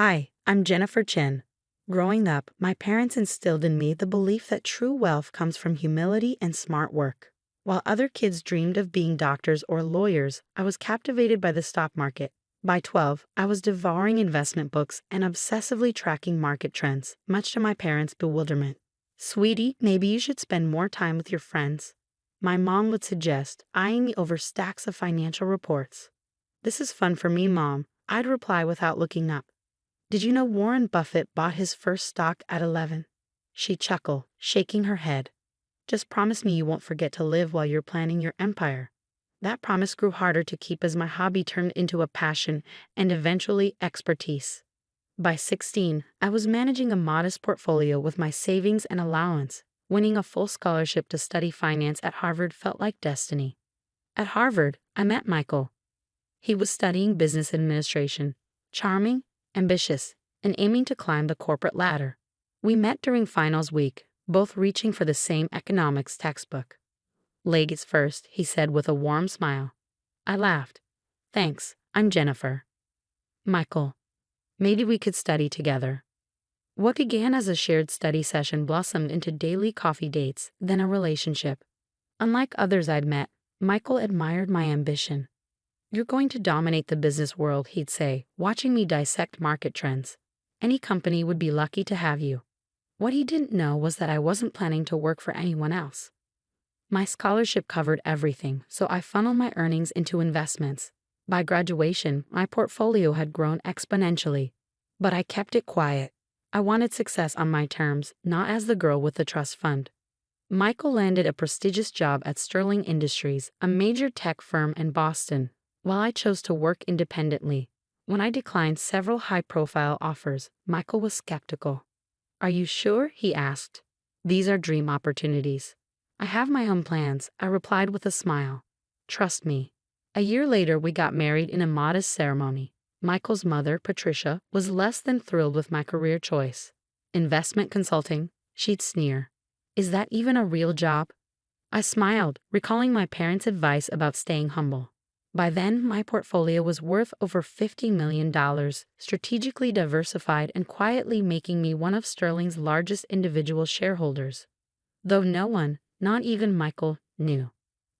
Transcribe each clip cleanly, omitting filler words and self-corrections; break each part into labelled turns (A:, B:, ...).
A: Hi, I'm Jennifer Chin. Growing up, my parents instilled in me the belief that true wealth comes from humility and smart work. While other kids dreamed of being doctors or lawyers, I was captivated by the stock market. By 12, I was devouring investment books and obsessively tracking market trends, much to my parents' bewilderment. Sweetie, maybe you should spend more time with your friends. My mom would suggest, eyeing me over stacks of financial reports. This is fun for me, Mom, I'd reply without looking up. Did you know Warren Buffett bought his first stock at 11? She chuckled, shaking her head. Just promise me you won't forget to live while you're planning your empire. That promise grew harder to keep as my hobby turned into a passion and eventually expertise. By 16, I was managing a modest portfolio with my savings and allowance. Winning a full scholarship to study finance at Harvard felt like destiny. At Harvard, I met Michael. He was studying business administration, charming, ambitious, and aiming to climb the corporate ladder. We met during finals week, both reaching for the same economics textbook. Ladies first, he said with a warm smile. I laughed. Thanks, I'm Jennifer. Michael. Maybe we could study together. What began as a shared study session blossomed into daily coffee dates, then a relationship. Unlike others I'd met, Michael admired my ambition. You're going to dominate the business world, he'd say, watching me dissect market trends. Any company would be lucky to have you. What he didn't know was that I wasn't planning to work for anyone else. My scholarship covered everything, so I funneled my earnings into investments. By graduation, my portfolio had grown exponentially. But I kept it quiet. I wanted success on my terms, not as the girl with the trust fund. Michael landed a prestigious job at Sterling Industries, a major tech firm in Boston, while I chose to work independently. When I declined several high-profile offers, Michael was skeptical. Are you sure? He asked. These are dream opportunities. I have my own plans, I replied with a smile. Trust me. A year later, we got married in a modest ceremony. Michael's mother, Patricia, was less than thrilled with my career choice. Investment consulting, she'd sneer. Is that even a real job? I smiled, recalling my parents' advice about staying humble. By then, my portfolio was worth over $50 million, strategically diversified and quietly making me one of Sterling's largest individual shareholders. Though no one, not even Michael, knew.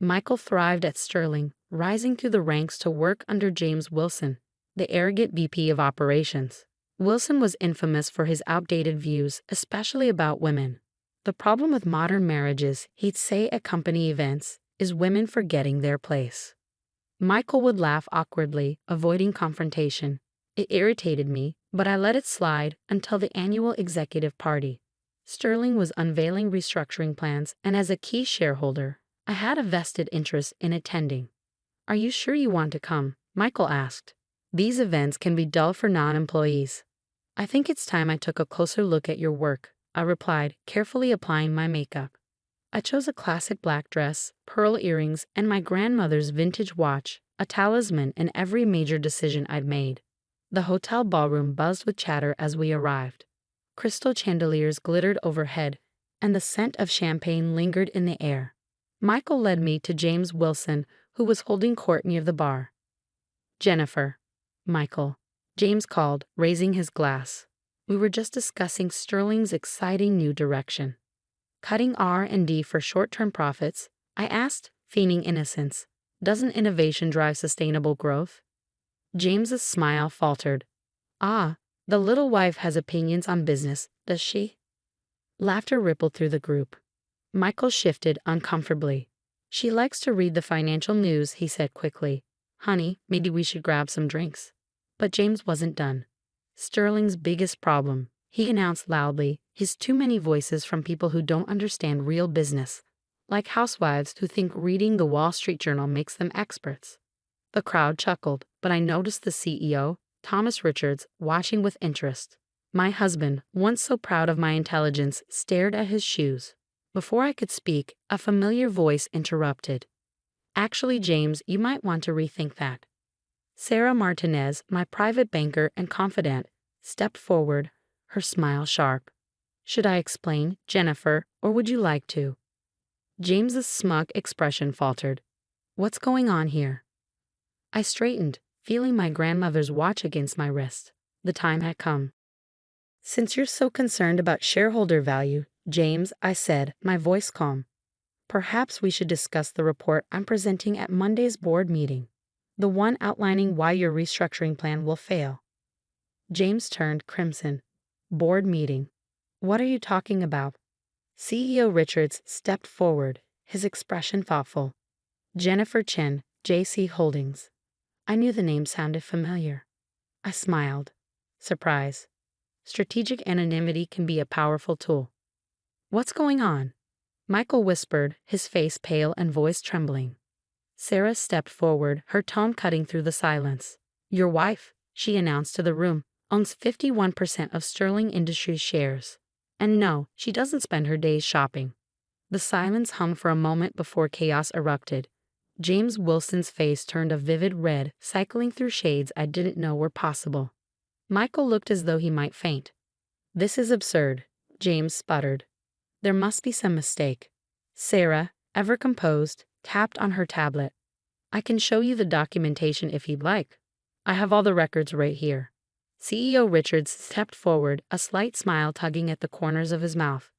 A: Michael thrived at Sterling, rising through the ranks to work under James Wilson, the arrogant VP of operations. Wilson was infamous for his outdated views, especially about women. The problem with modern marriages, he'd say at company events, is women forgetting their place. Michael would laugh awkwardly, avoiding confrontation. It irritated me, but I let it slide until the annual executive party. Sterling was unveiling restructuring plans, and as a key shareholder, I had a vested interest in attending. Are you sure you want to come? Michael asked. These events can be dull for non-employees. I think it's time I took a closer look at your work, I replied, carefully applying my makeup. I chose a classic black dress, pearl earrings, and my grandmother's vintage watch, a talisman in every major decision I'd made. The hotel ballroom buzzed with chatter as we arrived. Crystal chandeliers glittered overhead, and the scent of champagne lingered in the air. Michael led me to James Wilson, who was holding court near the bar. Jennifer. Michael. James called, raising his glass. We were just discussing Sterling's exciting new direction. Cutting R&D for short-term profits, I asked, feigning innocence. Doesn't innovation drive sustainable growth? James's smile faltered. Ah, the little wife has opinions on business, does she? Laughter rippled through the group. Michael shifted uncomfortably. She likes to read the financial news, he said quickly. Honey, maybe we should grab some drinks. But James wasn't done. Sterling's biggest problem, he announced loudly, is too many voices from people who don't understand real business, like housewives who think reading the Wall Street Journal makes them experts. The crowd chuckled, but I noticed the CEO, Thomas Richards, watching with interest. My husband, once so proud of my intelligence, stared at his shoes. Before I could speak, a familiar voice interrupted. Actually, James, you might want to rethink that. Sarah Martinez, my private banker and confidant, stepped forward, her smile sharp. Should I explain, Jennifer, or would you like to? James's smug expression faltered. What's going on here? I straightened, feeling my grandmother's watch against my wrist. The time had come. Since you're so concerned about shareholder value, James, I said, my voice calm, perhaps we should discuss the report I'm presenting at Monday's board meeting, the one outlining why your restructuring plan will fail. James turned crimson. Board meeting. What are you talking about? CEO Richards stepped forward, his expression thoughtful. Jennifer Chen, JC Holdings. I knew the name sounded familiar. I smiled. Surprise. Strategic anonymity can be a powerful tool. What's going on? Michael whispered, his face pale and voice trembling. Sarah stepped forward, her tone cutting through the silence. Your wife, she announced to the room, owns 51% of Sterling Industries shares. And no, she doesn't spend her days shopping. The silence hung for a moment before chaos erupted. James Wilson's face turned a vivid red, cycling through shades I didn't know were possible. Michael looked as though he might faint. This is absurd, James sputtered. There must be some mistake. Sarah, ever composed, tapped on her tablet. I can show you the documentation if you'd like. I have all the records right here. CEO Richards stepped forward, a slight smile tugging at the corners of his mouth.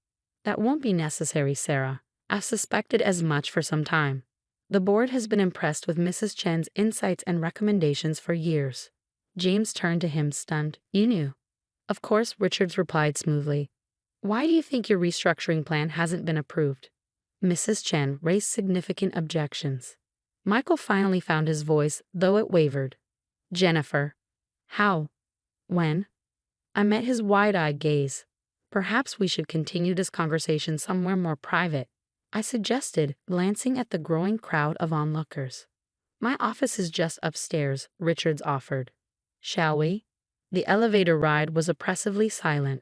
A: That won't be necessary, Sarah. I've suspected as much for some time. The board has been impressed with Mrs. Chen's insights and recommendations for years. James turned to him, stunned. You knew. Of course, Richards replied smoothly. Why do you think your restructuring plan hasn't been approved? Mrs. Chen raised significant objections. Michael finally found his voice, though it wavered. Jennifer. How? When? I met his wide-eyed gaze. Perhaps we should continue this conversation somewhere more private, I suggested, glancing at the growing crowd of onlookers. My office is just upstairs, Richards offered. Shall we? The elevator ride was oppressively silent.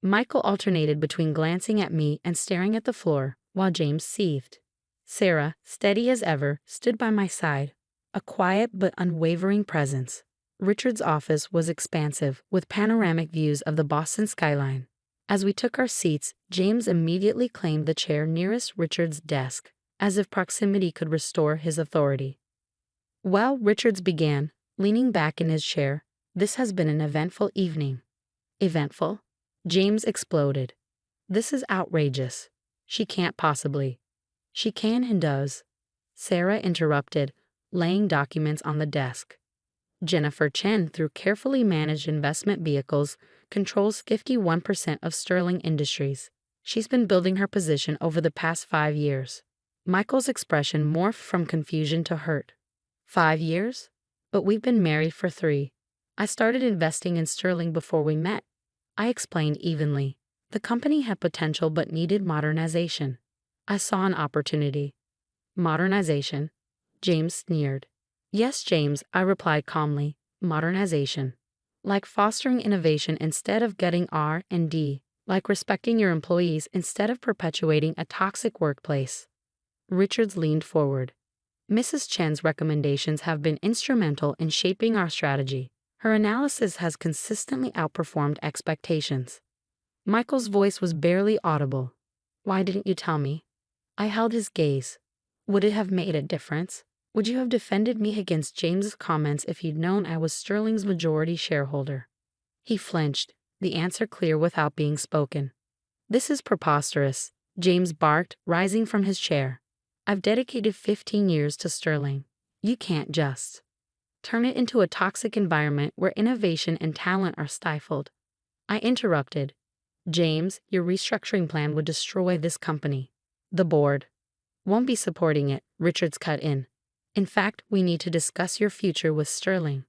A: Michael alternated between glancing at me and staring at the floor, while James seethed. Sarah, steady as ever, stood by my side, a quiet but unwavering presence. Richard's office was expansive, with panoramic views of the Boston skyline. As we took our seats, James immediately claimed the chair nearest Richard's desk, as if proximity could restore his authority. Well, Richards began, leaning back in his chair, this has been an eventful evening. Eventful? James exploded. This is outrageous. She can't possibly. She can and does. Sarah interrupted, laying documents on the desk. Jennifer Chen, through carefully managed investment vehicles, controls 51% of Sterling Industries. She's been building her position over the past 5 years. Michael's expression morphed from confusion to hurt. 5 years? But we've been married for 3. I started investing in Sterling before we met. I explained evenly. The company had potential but needed modernization. I saw an opportunity. Modernization? James sneered. Yes, James, I replied calmly. Modernization. Like fostering innovation instead of getting R&D. Like respecting your employees instead of perpetuating a toxic workplace. Richards leaned forward. Mrs. Chen's recommendations have been instrumental in shaping our strategy. Her analysis has consistently outperformed expectations. Michael's voice was barely audible. Why didn't you tell me? I held his gaze. Would it have made a difference? Would you have defended me against James's comments if you'd known I was Sterling's majority shareholder? He flinched, the answer clear without being spoken. This is preposterous, James barked, rising from his chair. I've dedicated 15 years to Sterling. You can't just turn it into a toxic environment where innovation and talent are stifled. I interrupted. James, your restructuring plan would destroy this company. The board won't be supporting it, Richards cut in. In fact, we need to discuss your future with Sterling.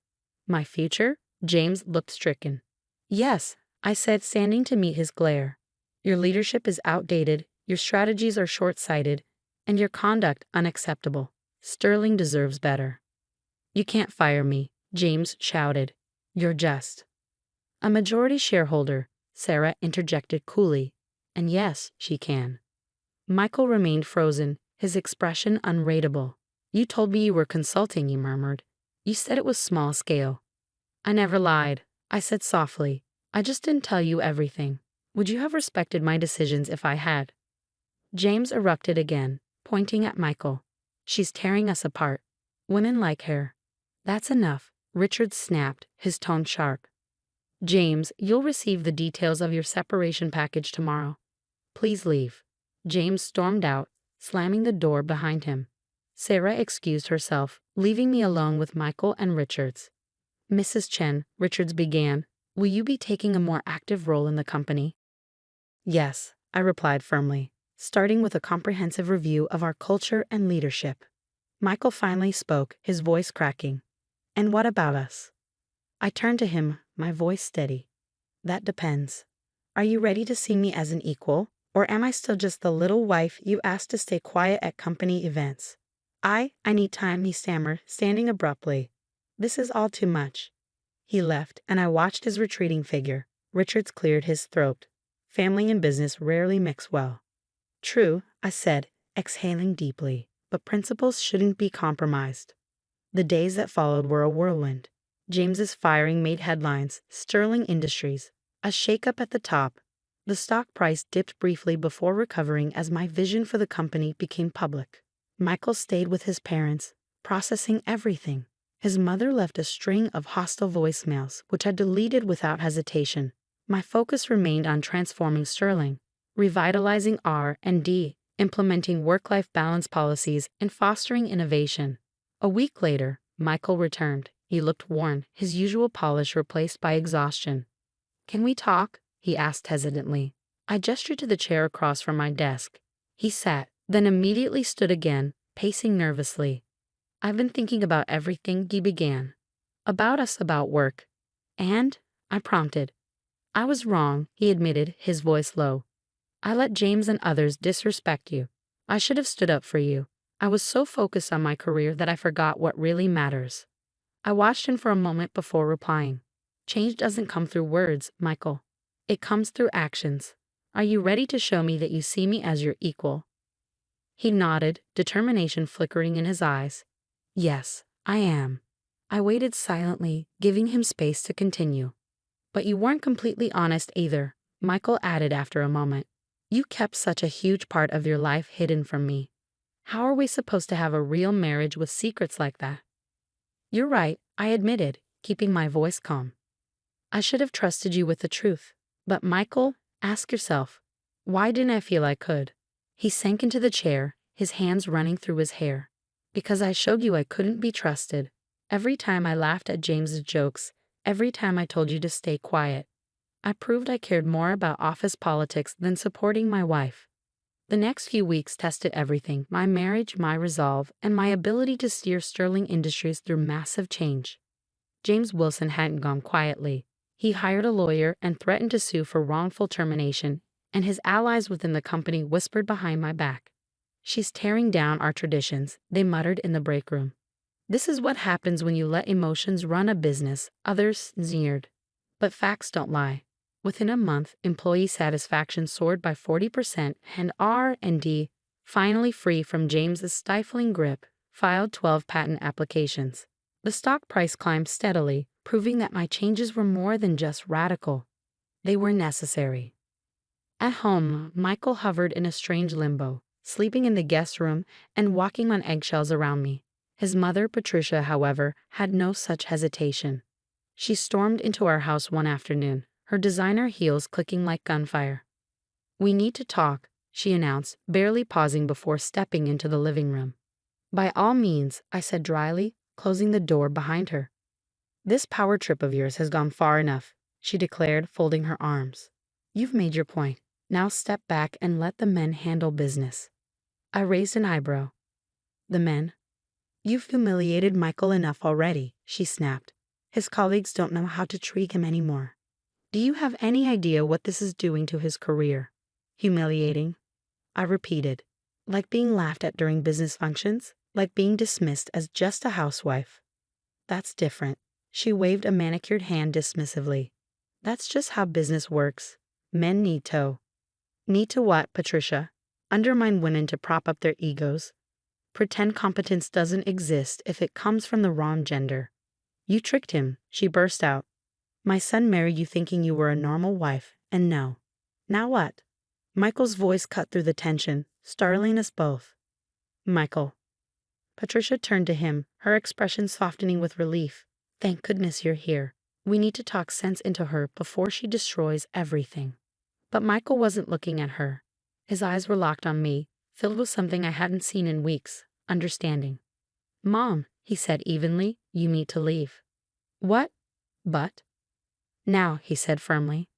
A: My future? James looked stricken. Yes, I said, standing to meet his glare. Your leadership is outdated, your strategies are short-sighted, and your conduct unacceptable. Sterling deserves better. You can't fire me, James shouted. You're just a majority shareholder, Sarah interjected coolly. And yes, she can. Michael remained frozen, his expression unreadable. You told me you were consulting, he murmured. You said it was small scale. I never lied, I said softly. I just didn't tell you everything. Would you have respected my decisions if I had? James erupted again, pointing at Michael. She's tearing us apart. Women like her. That's enough, Richard snapped, his tone sharp. James, you'll receive the details of your separation package tomorrow. Please leave. James stormed out, slamming the door behind him. Sarah excused herself, leaving me alone with Michael and Richards. Mrs. Chen, Richards began, will you be taking a more active role in the company? Yes, I replied firmly, starting with a comprehensive review of our culture and leadership. Michael finally spoke, his voice cracking. And what about us? I turned to him, my voice steady. That depends. Are you ready to see me as an equal, or am I still just the little wife you asked to stay quiet at company events? I need time, he stammered, standing abruptly. This is all too much. He left, and I watched his retreating figure. Richards cleared his throat. Family and business rarely mix well. True, I said, exhaling deeply, but principles shouldn't be compromised. The days that followed were a whirlwind. James's firing made headlines, Sterling Industries, a shakeup at the top. The stock price dipped briefly before recovering as my vision for the company became public. Michael stayed with his parents, processing everything. His mother left a string of hostile voicemails, which I deleted without hesitation. My focus remained on transforming Sterling, revitalizing R&D, implementing work-life balance policies, and fostering innovation. A week later, Michael returned. He looked worn, his usual polish replaced by exhaustion. Can we talk? He asked hesitantly. I gestured to the chair across from my desk. He sat, then immediately stood again, pacing nervously. I've been thinking about everything, he began. About us, about work. And? I prompted. I was wrong, he admitted, his voice low. I let James and others disrespect you. I should have stood up for you. I was so focused on my career that I forgot what really matters. I watched him for a moment before replying. Change doesn't come through words, Michael. It comes through actions. Are you ready to show me that you see me as your equal? He nodded, determination flickering in his eyes. Yes, I am. I waited silently, giving him space to continue. But you weren't completely honest either, Michael added after a moment. You kept such a huge part of your life hidden from me. How are we supposed to have a real marriage with secrets like that? You're right, I admitted, keeping my voice calm. I should have trusted you with the truth. But Michael, ask yourself, why didn't I feel I could? He sank into the chair, his hands running through his hair. Because I showed you I couldn't be trusted. Every time I laughed at James's jokes, every time I told you to stay quiet. I proved I cared more about office politics than supporting my wife. The next few weeks tested everything, my marriage, my resolve, and my ability to steer Sterling Industries through massive change. James Wilson hadn't gone quietly. He hired a lawyer and threatened to sue for wrongful termination, and his allies within the company whispered behind my back. She's tearing down our traditions, they muttered in the break room. This is what happens when you let emotions run a business, others sneered. But facts don't lie. Within a month, employee satisfaction soared by 40%, and R&D, finally free from James's stifling grip, filed 12 patent applications. The stock price climbed steadily, proving that my changes were more than just radical. They were necessary. At home, Michael hovered in a strange limbo, sleeping in the guest room and walking on eggshells around me. His mother, Patricia, however, had no such hesitation. She stormed into our house one afternoon, her designer heels clicking like gunfire. We need to talk, she announced, barely pausing before stepping into the living room. By all means, I said dryly, closing the door behind her. This power trip of yours has gone far enough, she declared, folding her arms. You've made your point. Now step back and let the men handle business. I raised an eyebrow. The men? You've humiliated Michael enough already, she snapped. His colleagues don't know how to treat him anymore. Do you have any idea what this is doing to his career? Humiliating? I repeated. Like being laughed at during business functions? Like being dismissed as just a housewife? That's different. She waved a manicured hand dismissively. That's just how business works. Men need to. Need to what, Patricia? Undermine women to prop up their egos. Pretend competence doesn't exist if it comes from the wrong gender. You tricked him, she burst out. My son married you thinking you were a normal wife, and no. Now what? Michael's voice cut through the tension, startling us both. Michael. Patricia turned to him, her expression softening with relief. Thank goodness you're here. We need to talk sense into her before she destroys everything. But Michael wasn't looking at her. His eyes were locked on me, filled with something I hadn't seen in weeks, understanding. Mom, he said evenly, you need to leave. What? But? Now, he said firmly.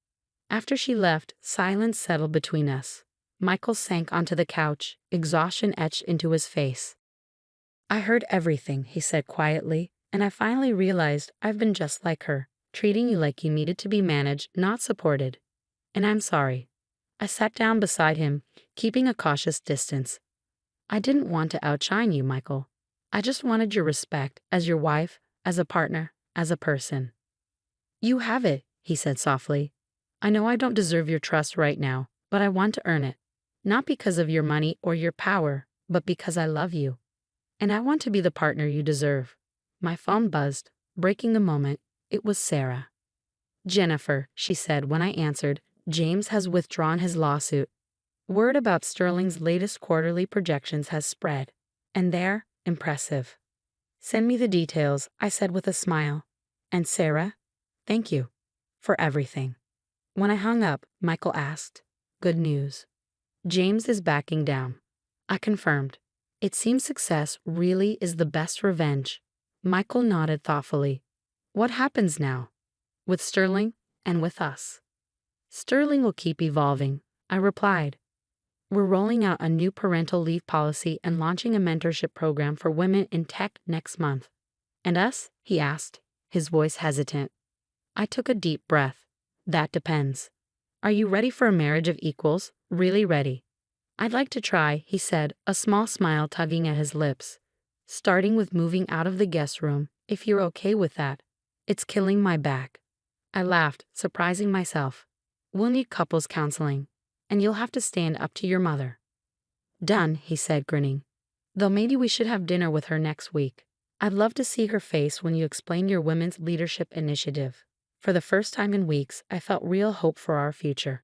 A: After she left, silence settled between us. Michael sank onto the couch, exhaustion etched into his face. I heard everything, he said quietly, and I finally realized I've been just like her, treating you like you needed to be managed, not supported. And I'm sorry. I sat down beside him, keeping a cautious distance. I didn't want to outshine you, Michael. I just wanted your respect as your wife, as a partner, as a person. You have it, he said softly. I know I don't deserve your trust right now, but I want to earn it. Not because of your money or your power, but because I love you. And I want to be the partner you deserve. My phone buzzed, breaking the moment. It was Sarah. Jennifer, she said when I answered, James has withdrawn his lawsuit. Word about Sterling's latest quarterly projections has spread. And they're impressive. Send me the details, I said with a smile. And Sarah, thank you for everything. When I hung up, Michael asked, good news. James is backing down. I confirmed. It seems success really is the best revenge. Michael nodded thoughtfully. What happens now? With Sterling and with us. Sterling will keep evolving, I replied. We're rolling out a new parental leave policy and launching a mentorship program for women in tech next month. And us? He asked, his voice hesitant. I took a deep breath. That depends. Are you ready for a marriage of equals? Really ready? I'd like to try, he said, a small smile tugging at his lips. Starting with moving out of the guest room, if you're okay with that. It's killing my back. I laughed, surprising myself. We'll need couples counseling, and you'll have to stand up to your mother. Done, he said, grinning. Though maybe we should have dinner with her next week. I'd love to see her face when you explain your women's leadership initiative. For the first time in weeks, I felt real hope for our future.